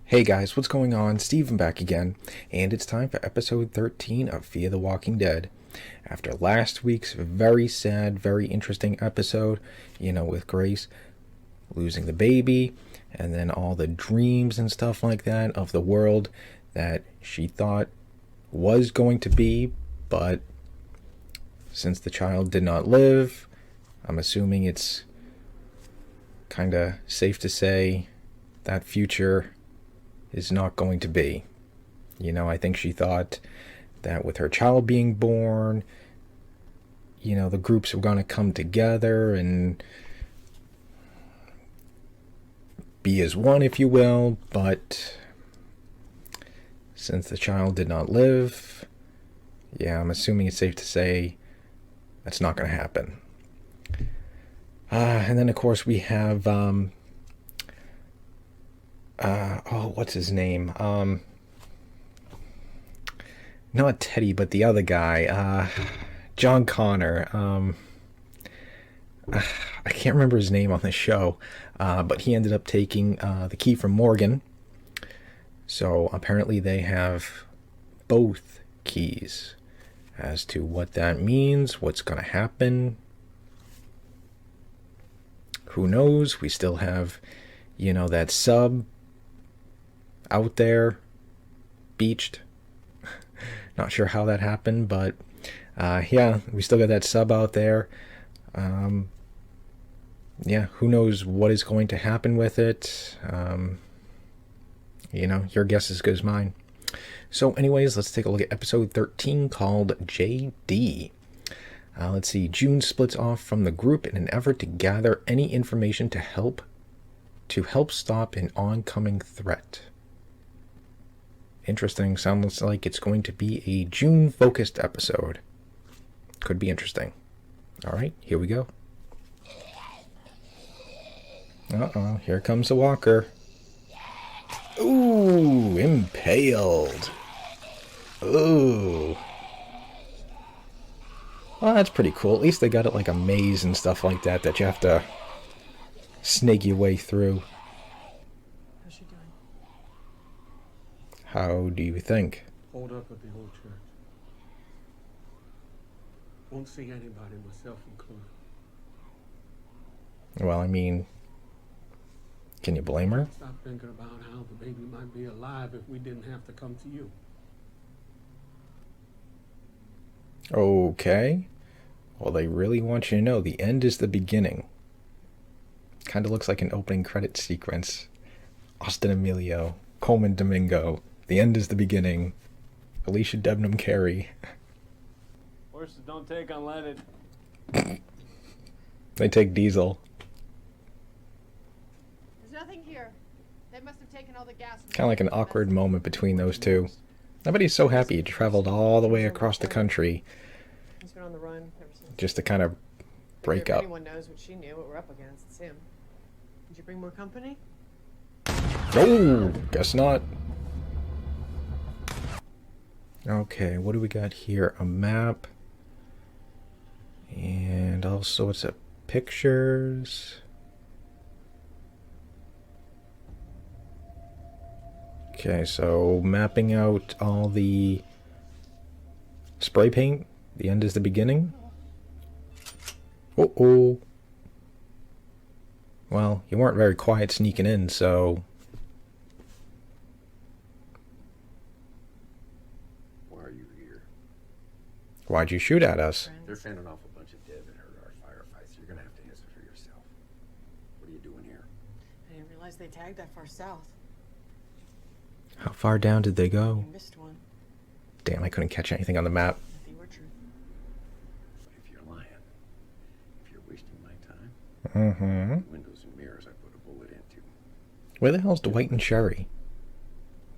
Hey guys, what's going on? Steven back again, and it's time for episode 13 of Fear the Walking Dead. After last week's very sad, very interesting episode, with Grace losing the baby, and then all the dreams and stuff like that of the world that she thought was going to be, but since the child did not live, I'm assuming it's kind of safe to say that future is not going to be. I think she thought that with her child being born, the groups were going to come together and be as one, if you will, but since the child did not live, I'm assuming it's safe to say that's not going to happen. And then, of course, we have what's his name? Not Teddy, but the other guy, John Connor. I can't remember his name on the show, but he ended up taking the key from Morgan. So apparently they have both keys. As to what that means, what's going to happen, who knows? We still have, that sub out there, beached. Not sure how that happened, but we still got that sub out there. Who knows what is going to happen with it? Your guess is as good as mine. So anyways, let's take a look at episode 13 called JD. Let's see. June splits off from the group in an effort to gather any information to help stop an oncoming threat. Interesting. Sounds like it's going to be a June-focused episode. Could be interesting. All right, here we go. Uh-oh, here comes the walker. Ooh, impaled. Ooh. Well, that's pretty cool. At least they got it like a maze and stuff like that you have to snake your way through. How's she doing? How do you think? Hold up at the old church. Won't see anybody, myself included. Well, I mean, can you blame her? Stop thinking about how the baby might be alive if we didn't have to come to you. Okay. Well, they really want you to know the end is the beginning. Kind of looks like an opening credit sequence. Austin Emilio, Coleman Domingo. The end is the beginning. Alicia Debnam Carey. Horses don't take unleaded. They take diesel. There's nothing here. They must have taken all the gas. Kind of like an awkward moment between those two. Everybody's so happy he traveled all the way across the country He's been on the run ever since. just to kind of break If up. anyone knows what she knew, what we're up against, it's him. Did you bring more company? Oh, guess not. Okay, what do we got here? A map. And also it's a pictures. Okay, so mapping out all the spray paint. The end is the beginning. Uh-oh. Well, you weren't very quiet sneaking in, so... Why are you here? Why'd you shoot at us? They're fending off a bunch of dead that hurt our firefights. You're gonna have to answer for yourself. What are you doing here? I didn't realize they tagged that far south. How far down did they go? You missed one. Damn, I couldn't catch anything on the map. If they were true. But if you're lying, if you're wasting my time, Mm-hmm. windows and mirrors I put a bullet into. Where the hell's Dwight and Sherry?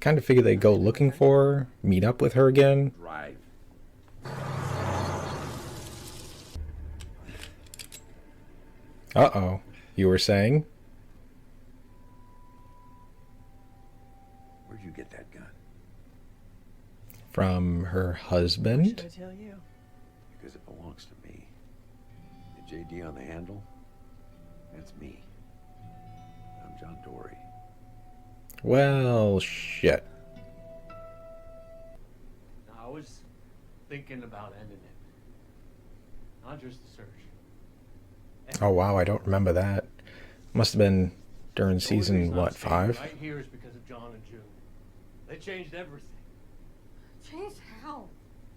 Kind of figure they'd go looking for her, meet up with her again. Drive. Uh-oh. You were saying? Where'd you get that gun? From her Should husband? I tell you? Because it belongs to me. The JD on the handle? That's me. I'm John Dory. Well, shit. I was thinking about ending it. Not just the search. Oh wow, I don't remember that. Must have been during The only season, reason I'm what, staying 5? Right here is because of John and June. They changed everything. Changed how?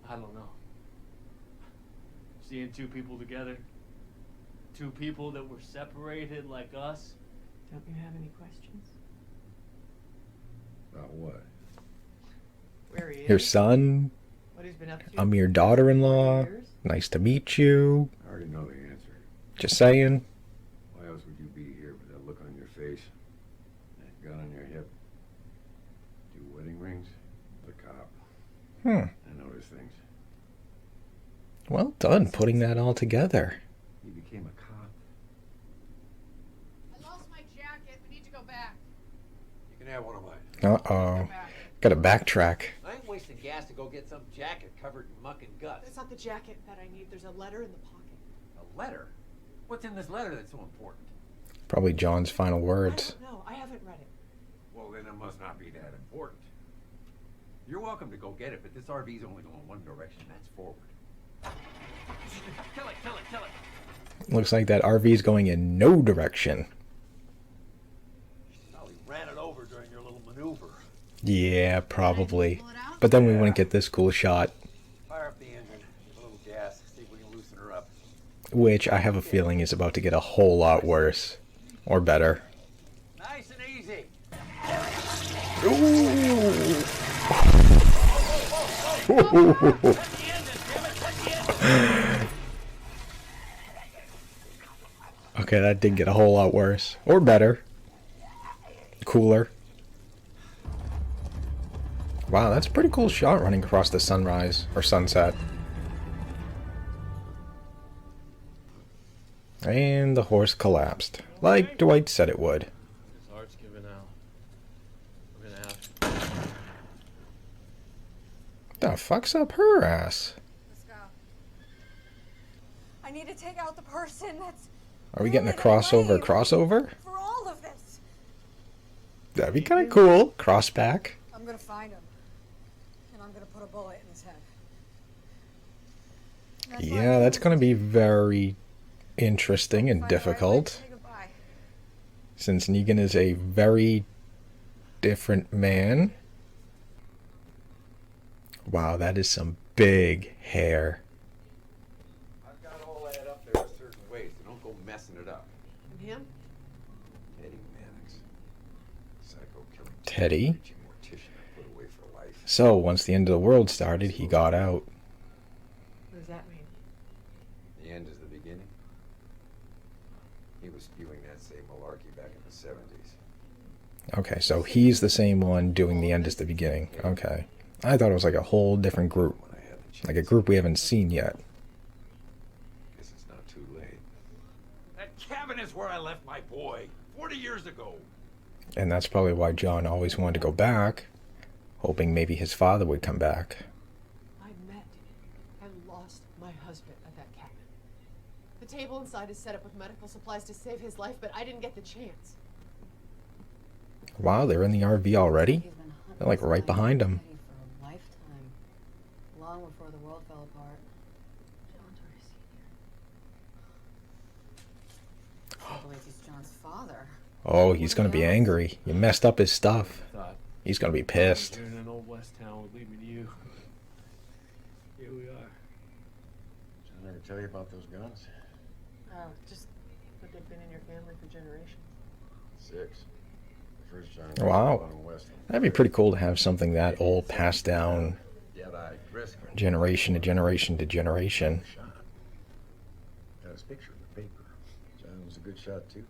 I don't know. Seeing two people together, two people that were separated like us. Don't you have any questions? About what? Where he is? Your son? What he's been up to? I'm your daughter-in-law. 40 years? Nice to meet you. I already know the answer. Just saying. Why else would you be here with that look on your face, that gun on your hip, 2 wedding rings, the cop? I notice things. Well done putting that all together. He became a cop. I lost my jacket. We need to go back. You can have one of mine. Uh-oh. Go back. Gotta backtrack. I ain't wasting gas to go get some jacket covered in muck and guts. That's not the jacket that I need. There's a letter in the pocket. A letter? What's in this letter that's so important? Probably John's final I words. don't know. I haven't read it. Well, then it must not be that important. You're welcome to go get it, but this RV's only going one direction. That's forward. Kill it, kill it, kill it. Looks like that RV's going in no direction. Probably ran it over during your little maneuver. Yeah, probably. Pull it out? But then we wouldn't get this cool shot, Fire up the engine, give a little gas, see if we can loosen her up. which I have a feeling is about to get a whole lot worse. Or better. Nice and easy. Okay, that did get a whole lot worse. Or better. Cooler. Wow, that's a pretty cool shot running across the sunrise or sunset. And the horse collapsed, like Dwight said it would. His heart's giving out. We're gonna have to. The fuck's up her ass? Let's go. I need to take out the person that's Are we getting a ruined crossover my crossover? life for all of this. That'd be kind of cool. Crossback. I'm gonna find him, and I'm gonna put a bullet in his head. That's why Yeah, I'm that's doing going to be very interesting this. and Find the right way to difficult, say goodbye. since Negan is a very different man. Wow, that is some big hair. I've got all that up there a certain way, so don't go messing it up. And him? Eddie Mannix. Psycho killing. Teddy. Preaching mortician I put away for life. So, once the end of the world started, he got out. What does that mean? The end is the beginning. He was spewing that same malarkey back in the 70s. Okay, so he's the same one doing the end is the beginning. Okay. I thought it was like a whole different group. When I had the chance. Like a group we haven't seen yet. Guess it's not too late. That cabin is where I left my boy 40 years ago. And that's probably why John always wanted to go back, hoping maybe his father would come back. I met and lost my husband at that cabin. The table inside is set up with medical supplies to save his life, but I didn't get the chance. Wow, they're in the RV already? He's been hunting They're like right behind him. Teddy for a lifetime, long before the world fell apart. John's already seen I believe he's John's father. Oh, he's gonna be angry. You messed up his stuff. Thought He's gonna be pissed. here in an old West town would lead me to you. Here we are. John ever tell you about those guns? Oh, just that they've been in your family for generations. 6. The first John. Wow. Out in West. That'd be pretty cool to have something that old passed down Dead-eyed Driscoll. generation to generation to generation. Shot. Got his picture in the paper. John was a good shot too.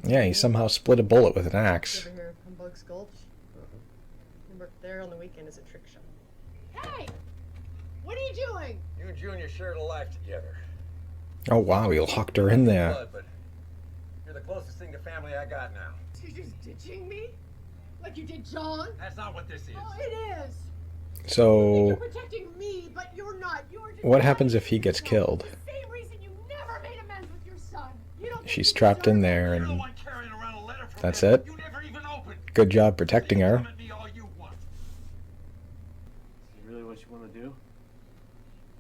Yeah, he somehow split a bullet with an You axe. ever hear of Humbug's Gulch? I work there on the weekend as a trick shot. Hey! What are you doing? You and Junior shared a life together. Oh wow, he locked her in there. Blood, but you're the closest thing to family I got now. You're just ditching me? Like you did John? That's not what this is. Oh, it is. You're So, protecting me, but you're not. You're just what happens if he gets killed? The same reason you never made amends with your son. You don't think She's you trapped in deserve there You're the and one carrying around a That's it. You never even opened. Good job protecting her. Come at me all you want. Is it really what you want to do?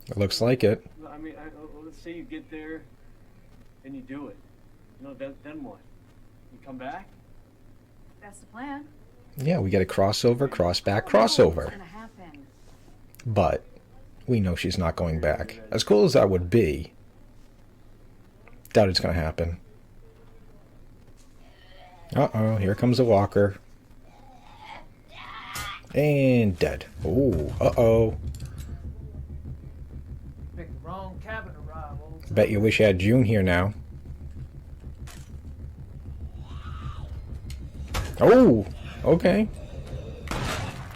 It looks like it. I mean, let's say you get there and you do it. Then what? You come back? That's the plan. Yeah, we get a crossover, cross-back, What's crossover. gonna happen? But we know she's not going back. As cool as that would be, doubt it's going to happen. Uh-oh, here comes a walker. And dead. Ooh, uh-oh. Picked the wrong cabin to rob, old son. Bet you wish you had June here now. Oh, okay.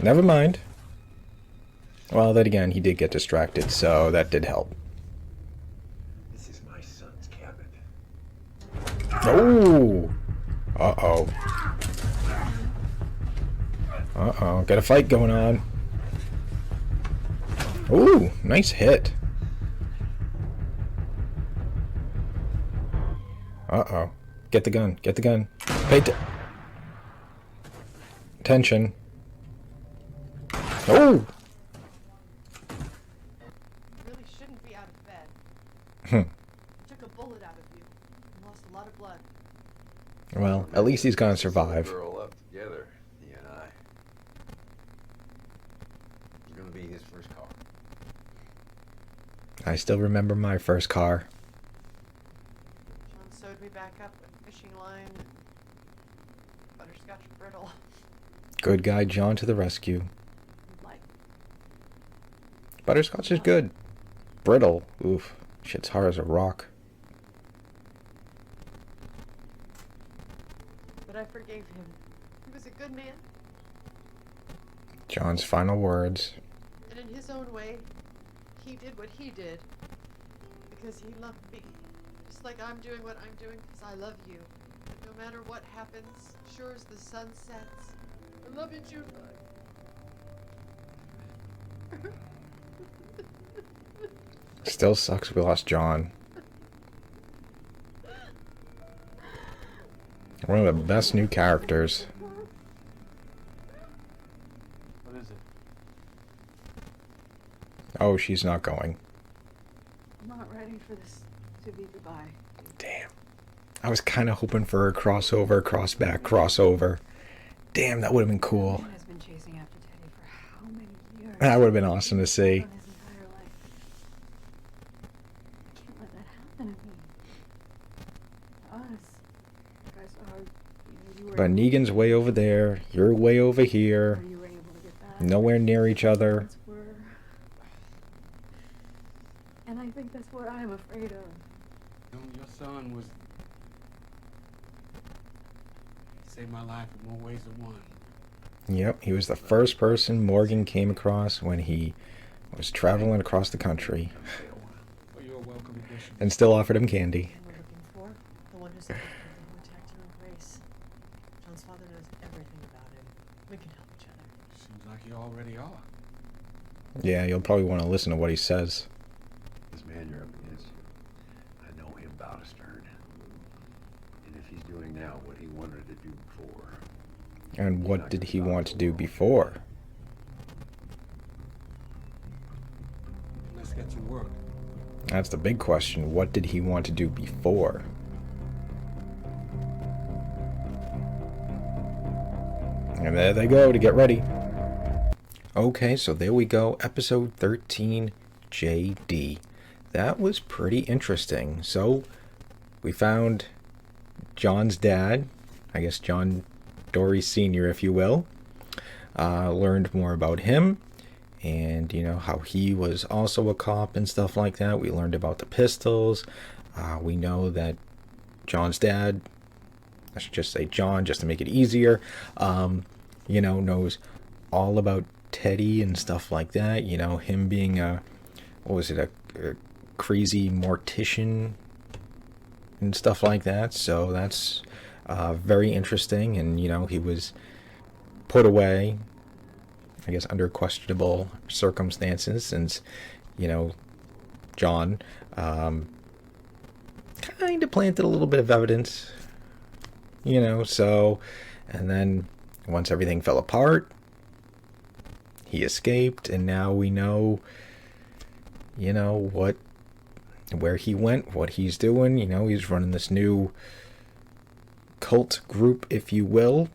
Never mind. Well, then again, he did get distracted, so that did help. This is my son's cabin. Oh! Uh-oh. Uh-oh. Got a fight going on. Ooh, nice hit. Uh-oh. Get the gun. Get the gun. Attention. Oh! You really shouldn't be out of bed. Hmm. Took a bullet out of you. You lost a lot of blood. Well, at least he's gonna This little survive. girl up together, he and I. You're gonna be his first car. I still remember my first car. John sewed me back up with fishing line, butterscotch brittle. Good guy John to the rescue. Like, Butterscotch is good. Brittle. Oof. Shit's hard as a rock. but I forgave him. He was a good man, John's final words. and in his own way, he did what he did because he loved me. Just like I'm doing what I'm doing because I love you. And no matter what happens, sure as the sun sets, I love you, June. Still sucks we lost John. One of the best new characters. What is it? Oh, she's not going. I'm not ready for this to be goodbye. Damn. I was kind of hoping for a crossover, crossback, crossover. Damn, that would have been cool. Ben has been chasing after Teddy for how many years? That would have been awesome to see. On his entire life. I can't let that happen to me. To us. You guys are, you were But Negan's way over there. You're way over here. you were able to get back. Nowhere near each other. Parents were. And I think that's what I'm afraid of. Your son was. He saved my life in more ways than one. Yep, he was the first person Morgan came across when he was traveling across the country. Well, you're a welcome addition. And still offered him candy. We're looking for the one who said who attacked you in Grace. John's father knows everything about him. We can help each other. Seems like you already are. Yeah, you'll probably want to listen to what he says. This man you're up against, I know him about a stern. And if he's doing now what he wanted to do before, And what did he want to do before? Let's get to work. That's the big question. What did he want to do before? And there they go to get ready. Okay, so there we go. Episode 13, JD. That was pretty interesting. So, we found John's dad. I guess John Dory Sr., if you will. Learned more about him. And, you know, how he was also a cop and stuff like that. We learned about the pistols. We know that John's dad, I should just say John, just to make it easier, you know, knows all about Teddy and stuff like that. You know, him being a crazy mortician and stuff like that. So that's very interesting. And, you know, he was put away, I guess, under questionable circumstances, since, you know, John kind of planted a little bit of evidence you know, so, and then once everything fell apart, he escaped, and now we know, you know, where he went, what he's doing. You know, he's running this new cult group, if you will.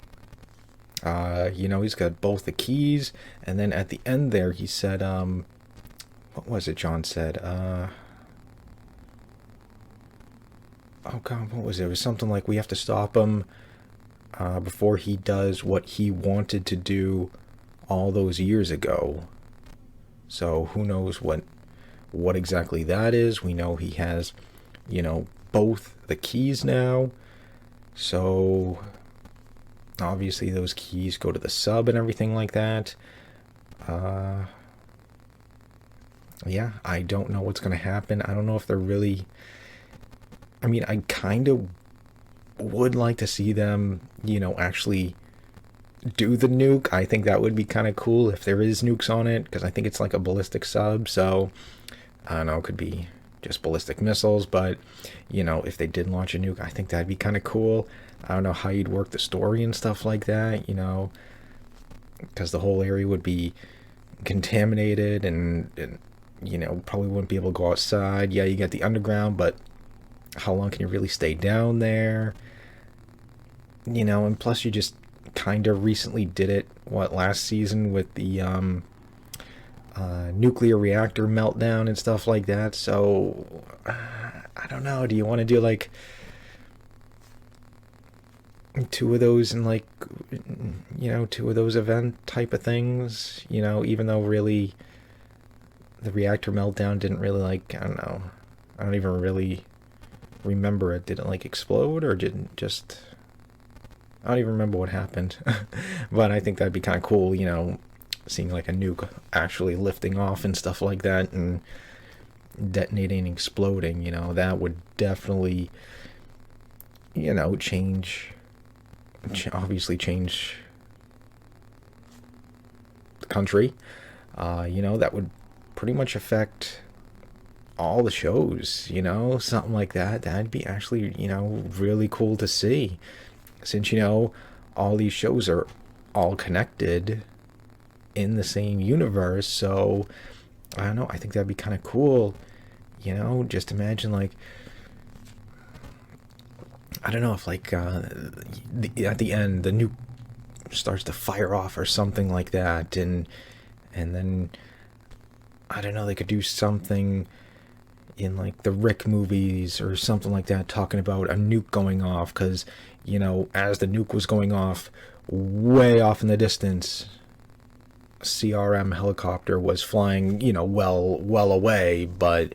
You know, he's got both the keys, and then at the end there, he said, what was it John said? Oh God, what was it? It was something like, we have to stop him before he does what he wanted to do all those years ago. So who knows what exactly that is. We know he has, you know, both the keys now. So obviously those keys go to the sub and everything like that. Yeah, I don't know what's going to happen. I don't know if they're really... I mean, I kind of would like to see them, you know, actually do the nuke. I think that would be kind of cool if there is nukes on it, because I think it's like a ballistic sub, so I don't know, it could be just ballistic missiles, but you know, if they did launch a nuke, I think that'd be kind of cool. I don't know how you'd work the story and stuff like that, you know, because the whole area would be contaminated, and you know, probably wouldn't be able to go outside. Yeah, you get the underground, but how long can you really stay down there? You know, and plus you just kind of recently did it, last season with the nuclear reactor meltdown and stuff like that. So I don't know, do you want to do like 2 of those and like, you know, 2 of those event type of things, you know, even though really the reactor meltdown didn't really, like, I don't know, I don't even really remember it. Did it like explode, or didn't just... I don't even remember what happened. But I think that'd be kind of cool, you know, seeing like a nuke actually lifting off and stuff like that, and detonating and exploding, you know, that would definitely, you know, obviously change the country. You know, that would pretty much affect all the shows, you know, something like that. That'd be actually, you know, really cool to see, since, you know, all these shows are all connected in the same universe. So I don't know, I think that'd be kind of cool, you know. Just imagine, like, I don't know if like at the end the nuke starts to fire off or something like that, and then I don't know, they could do something in like the Rick movies or something like that, talking about a nuke going off, because, you know, as the nuke was going off, way off in the distance, a CRM helicopter was flying, you know, well away, but,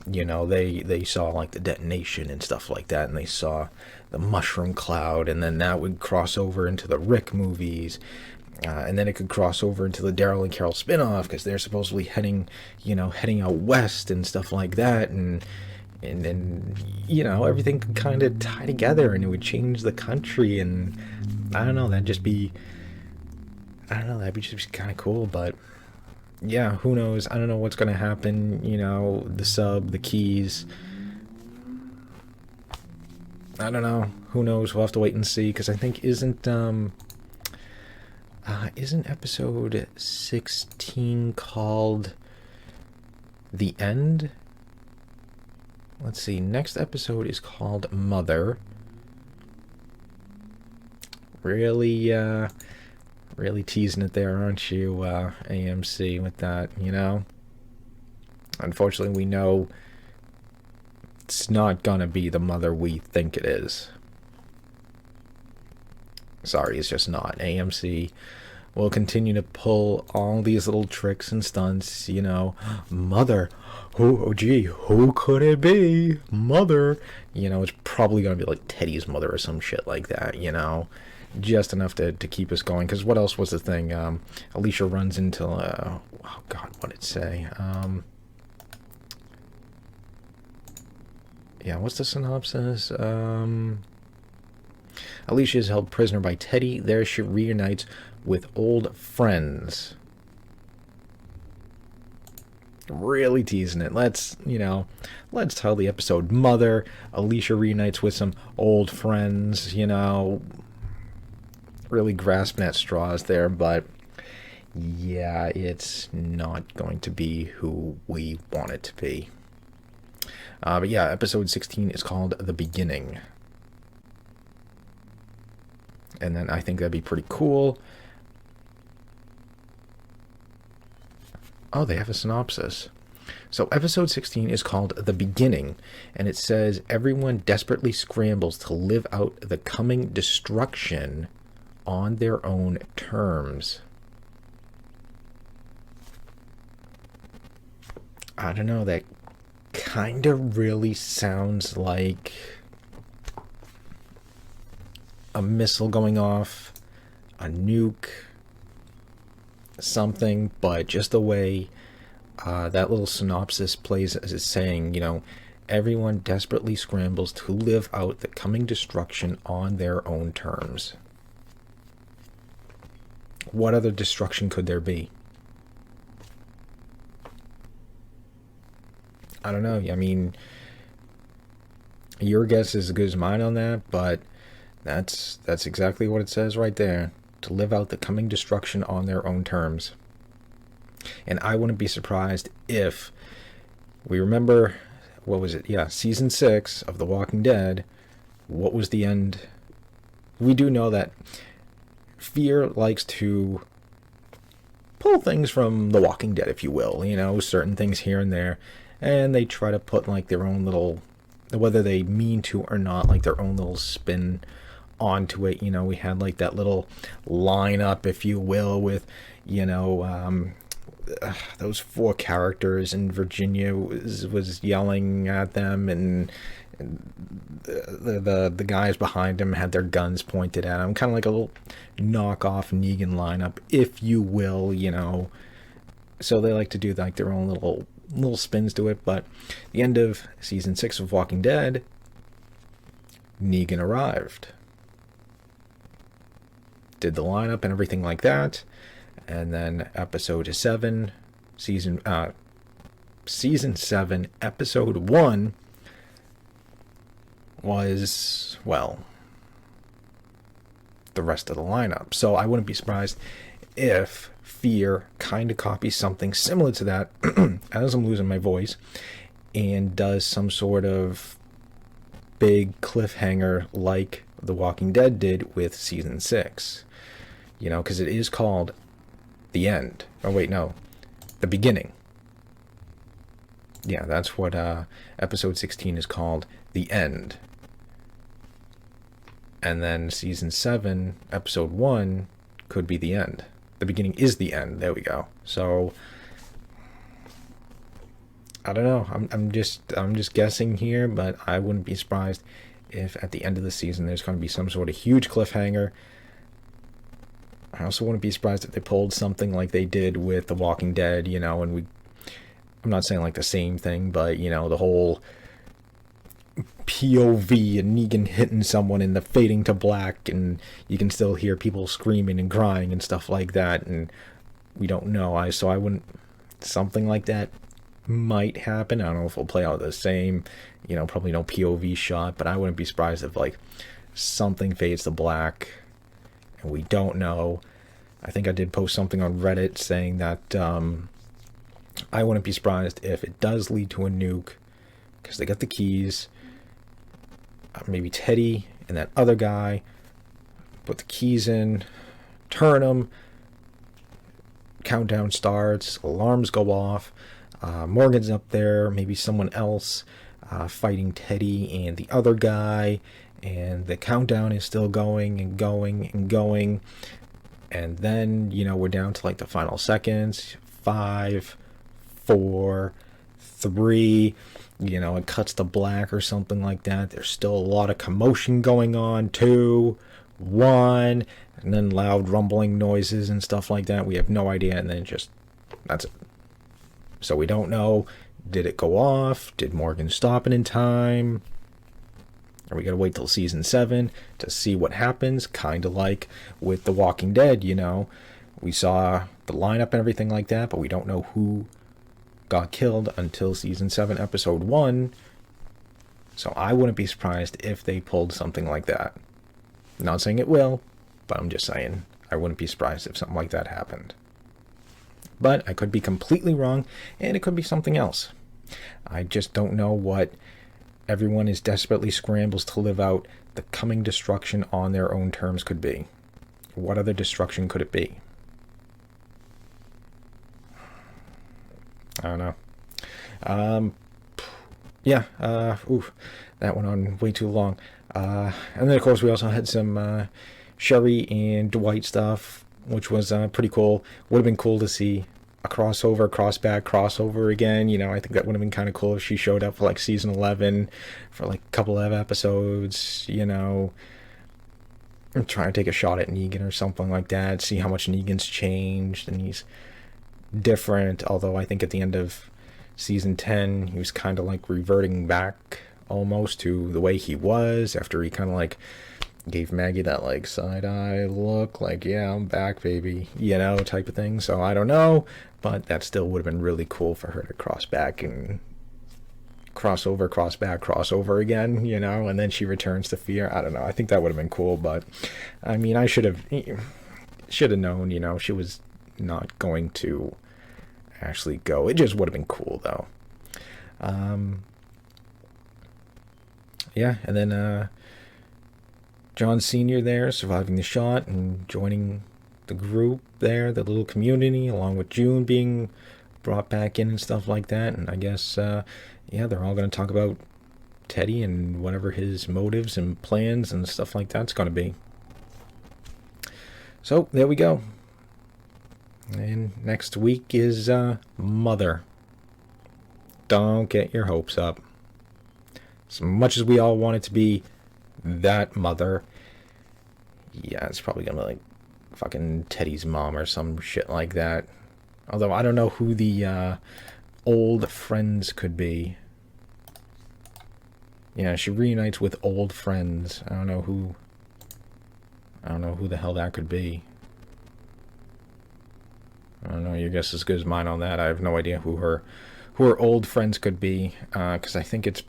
you know, they saw like the detonation and stuff like that, and they saw the mushroom cloud, and then that would cross over into the Rick movies, and then it could cross over into the Daryl and Carol spinoff, because they're supposedly heading out west and stuff like that, and then, you know, everything could kind of tie together, and it would change the country, and I don't know, that'd be just kind of cool. But yeah, who knows? I don't know what's gonna happen, you know, the sub, the keys, I don't know, who knows? We'll have to wait and see, because I think isn't episode 16 called The End? Let's see, next episode is called Mother. Really teasing it there, aren't you, AMC, with that, you know? Unfortunately, we know it's not gonna be the mother we think it is. Sorry, it's just not. AMC will continue to pull all these little tricks and stunts, you know. Mother, who could it be? Mother, you know, it's probably gonna be like Teddy's mother or some shit like that, you know, just enough to keep us going. Because what else was the thing? Alicia runs into oh god, what did it say? Yeah, what's the synopsis? Alicia is held prisoner by Teddy. There she reunites with old friends. Really teasing it. Let's title the episode Mother. Alicia reunites with some old friends, really grasping at straws there, but yeah, it's not going to be who we want it to be. But yeah, episode 16 is called The Beginning. And then I think that'd be pretty cool. Oh, they have a synopsis. So episode 16 is called The Beginning, and it says everyone desperately scrambles to live out the coming destruction on their own terms. I don't know, that kind of really sounds like a missile going off, a nuke, something, but just the way that little synopsis plays is saying, everyone desperately scrambles to live out the coming destruction on their own terms. What other destruction could there be? I don't know. I mean, your guess is as good as mine on that, but that's exactly what it says right there. To live out the coming destruction on their own terms. And I wouldn't be surprised if we remember, what was it? Yeah, season 6 of The Walking Dead. What was the end? We do know that Fear likes to pull things from The Walking Dead, if you will. Certain things here and there. And they try to put like their own little, whether they mean to or not, like their own little spin onto it. We had like that little lineup, if you will, with those 4 characters, and Virginia was yelling at them, and the guys behind him had their guns pointed at him, kind of like a little knockoff Negan lineup, if you will. So they like to do like their own little spins to it. But the end of season 6 of Walking Dead, Negan arrived, did the lineup and everything like that, and then episode 7, season 7, episode 1 was, well, the rest of the lineup. So I wouldn't be surprised if Fear kind of copies something similar to that, as I'm losing my voice, and does some sort of big cliffhanger like The Walking Dead did with season 6. Because it is called The End. Oh wait, no, The Beginning. Yeah, that's what episode 16 is called, The End. And then season 7, episode 1 could be the end. The beginning is the end. There we go. So I don't know. I'm just guessing here, but I wouldn't be surprised if at the end of the season there's going to be some sort of huge cliffhanger. I also wouldn't be surprised if they pulled something like they did with The Walking Dead, and I'm not saying like the same thing, but the whole POV and Negan hitting someone and the fading to black, and you can still hear people screaming and crying and stuff like that, and we don't know. So I wouldn't, something like that might happen. I don't know if it'll play out the same, probably no POV shot, but I wouldn't be surprised if like something fades to black and we don't know. I think I did post something on Reddit saying that I wouldn't be surprised if it does lead to a nuke, because they got the keys. Maybe Teddy and that other guy put the keys in, turn them, countdown starts, alarms go off, Morgan's up there, maybe someone else fighting Teddy and the other guy, and the countdown is still going and going and going, and then we're down to like the final seconds. 5, 4, 3, it cuts to black or something like that. There's still a lot of commotion going on. 2, 1, and then loud rumbling noises and stuff like that. We have no idea, and then that's it. So we don't know, did it go off? Did Morgan stop it in time? Or we gotta wait till season 7 to see what happens, kind of like with The Walking Dead, We saw the lineup and everything like that, but we don't know who got killed until season 7, episode 1. So I wouldn't be surprised if they pulled something like that. Not saying it will, but I'm just saying I wouldn't be surprised if something like that happened. But I could be completely wrong, and it could be something else. I just don't know what everyone is desperately scrambles to live out the coming destruction on their own terms could be. What other destruction could it be? I don't know. That went on way too long. And then, of course, we also had some Sherry and Dwight stuff, which was pretty cool. Would have been cool to see a crossover, crossback crossover again. You know, I think that would have been kind of cool if she showed up for like season 11 for like a couple of episodes, you know, and try to take a shot at Negan or something like that. See how much Negan's changed and he's different. Although I think at the end of season 10, he was kind of like reverting back almost to the way he was after he kind of like gave Maggie that like side-eye look, like, yeah, I'm back, baby, you know, type of thing. So I don't know, but that still would have been really cool for her to cross back and crossover, cross back, crossover again, you know, and then she returns to Fear. I don't know. I think that would have been cool, but I mean, I should have known, you know, she was not going to actually go. It just would have been cool, though. Yeah, and then John Sr. there, surviving the shot and joining the group there, the little community, along with June being brought back in and stuff like that. And I guess, yeah, they're all going to talk about Teddy and whatever his motives and plans and stuff like that's going to be. So, there we go. And next week is Mother. Don't get your hopes up. As much as we all want it to be that Mother, yeah, it's probably gonna be like fucking Teddy's mom or some shit like that. Although I don't know who the old friends could be. Yeah, she reunites with old friends. I don't know who the hell that could be. I don't know, your guess is as good as mine on that. I have no idea who her old friends could be, because I think it's,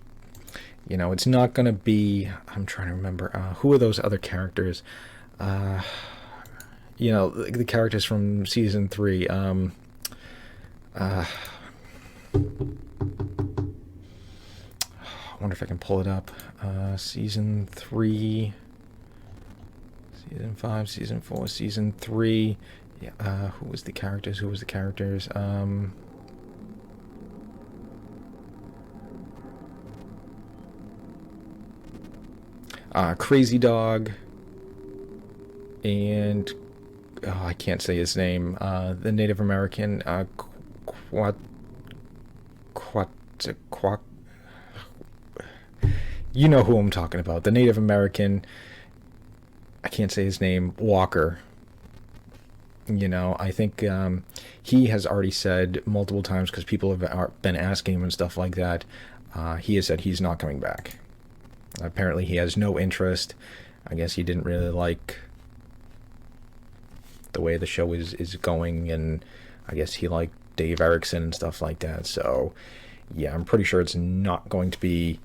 you know, it's not going to be, I'm trying to remember, who are those other characters? You know, the characters from season 3. I wonder if I can pull it up. Season 3, season 5, season 4, season 3. Yeah, who was the characters? Crazy Dog, and I can't say his name. The Native American, you know who I'm talking about. The Native American, I can't say his name, Walker. You know, I think he has already said multiple times, because people have been asking him and stuff like that, he has said he's not coming back. Apparently he has no interest. I guess he didn't really like the way the show is going, and I guess he liked Dave Erickson and stuff like that. So, yeah, I'm pretty sure it's not going to be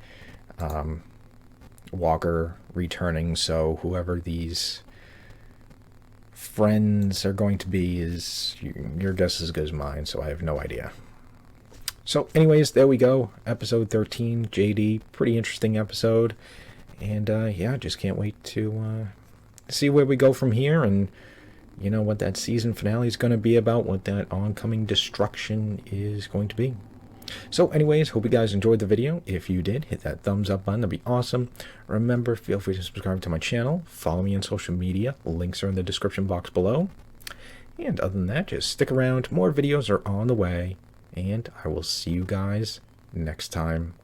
Walker returning. So whoever these friends are going to be is, your guess is as good as mine, so I have no idea. So anyways, there we go, episode 13, JD, pretty interesting episode, and yeah, just can't wait to see where we go from here, and you know what that season finale is going to be about, what that oncoming destruction is going to be. So anyways, hope you guys enjoyed the video. If you did, hit that thumbs up button, that'd be awesome. Remember, feel free to subscribe to my channel, follow me on social media, links are in the description box below, and other than that, just stick around, more videos are on the way, and I will see you guys next time